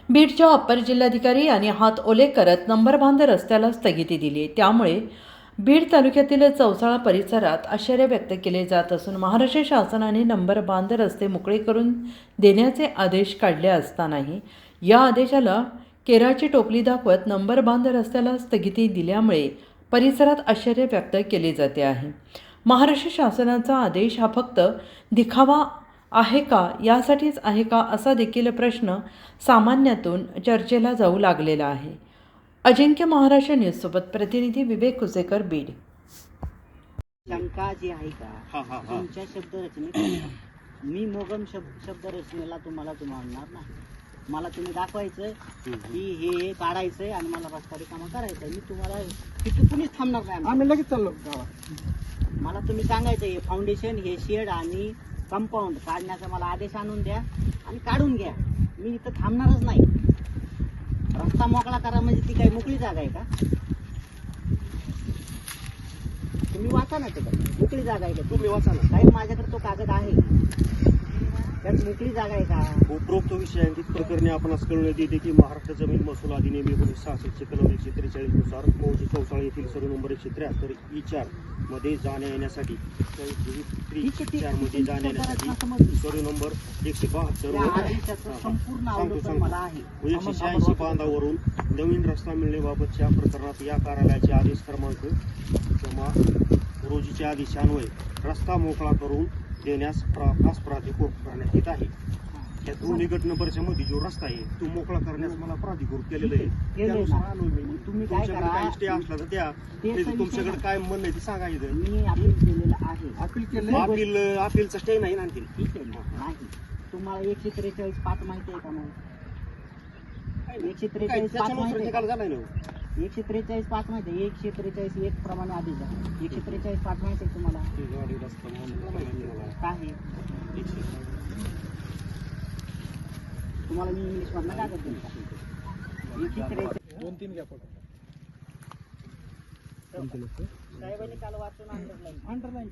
बीडच्या अप्पर जिल्हाधिकारी यांनी हात ओले करत नंबरबांध रस्त्याला स्थगिती दिली. त्यामुळे बीड तालुक्यातील चौसाळा परिसरात आश्चर्य व्यक्त केले जात असून महाराष्ट्र शासनाने नंबरबांध रस्ते मोकळे करून देण्याचे आदेश काढले असतानाही या आदेशाला केराची टोपली दाखवत नंबरबांध रस्त्याला स्थगिती दिल्यामुळे परिसरात आश्चर्य व्यक्त केले जाते आहे. महाराष्ट्र शासनाचा आदेश हा फक्त दिखावा आहे का, यासाठीच आहे का, असा देखील प्रश्न सामान्यातून चर्चेला जाऊ लागलेला आहे. अजिंक्य महाराष्ट्र न्यूजसोबत प्रतिनिधी विवेक कुसेकर, बीड. शंका जी आहे का तुमच्या शब्दरचनेत मी मोगम शब्दरचनेला तुम्हाला जुमानणार नाही. मला तुम्ही दाखवायचं की हे काढायचंय आणि मला रस्ता रिकामा करायचंय. मी तुम्हाला तिथे कुणीच थांबणार नाही. आम्ही लगेच चाललो गावात. मला तुम्ही सांगायचं हे फाउंडेशन, हे शेड आणि कंपाऊंड काढण्याचा मला आदेश आणून द्या आणि काढून घ्या. मी इथं थांबणारच नाही. रस्ता मोकळा करा म्हणजे ती काही मोकळी जागा आहे का? तुम्ही वाचा ना, ते मोकळी जागा आहे का? तुम्ही वाचा ना. साहेब, माझ्याकडे तो कागद आहे, त्यात मोकळी जागा आहे का? उपरोक्त विषयांकित प्रकरणी आपण असं कळवण्यात येते की महाराष्ट्र जमीन महसूल अधिनियम 1966 कलम 143 नुसार मौजे चौसाळा येथील सर्व नंबर 173 E4 मध्ये जाण्या येण्यासाठी मध्ये जाण्या येण्यासाठी सर्व नंबर 172 संपूर्ण अवलोकन मला आहे. 186 बांधावरून नवीन रस्ता मिळण्याबाबतच्या प्रकरणात या कार्यालयाचे आदेश क्रमांक रोजीच्या आदेशान्वये रस्ता मोकळा करून देण्यास खास प्राधिकृत करण्यात येत आहे. त्या दोन्ही गट नंबरच्या मध्ये जो रस्ता आहे तो मोकळा करण्यास मला प्राधिकृत केलेलं आहे. तुम्ही काय करा, काही स्टे असला तर त्या तुमच्याकडे काय म्हणणं आहे ते सांगायचं. मी अपील केलेलं आहे. अपीलचा स्टे नाही ना आणखी. ठीक आहे नाही. तुम्हाला 143(5) माहिती आहे का? मग 143(5) माहिती आहे? निकाल झालाय ना. 143(5) माहिती आहे? 143(1) प्रमाणे आदेश आहे. 143(5) माहिती आहे तुम्हाला? काय तुम्हाला मी इंग्लिश मधला कागद देईन का? 143 2-3 घ्या फोटो. साहेबांनी काल वाचून अंडरलाईन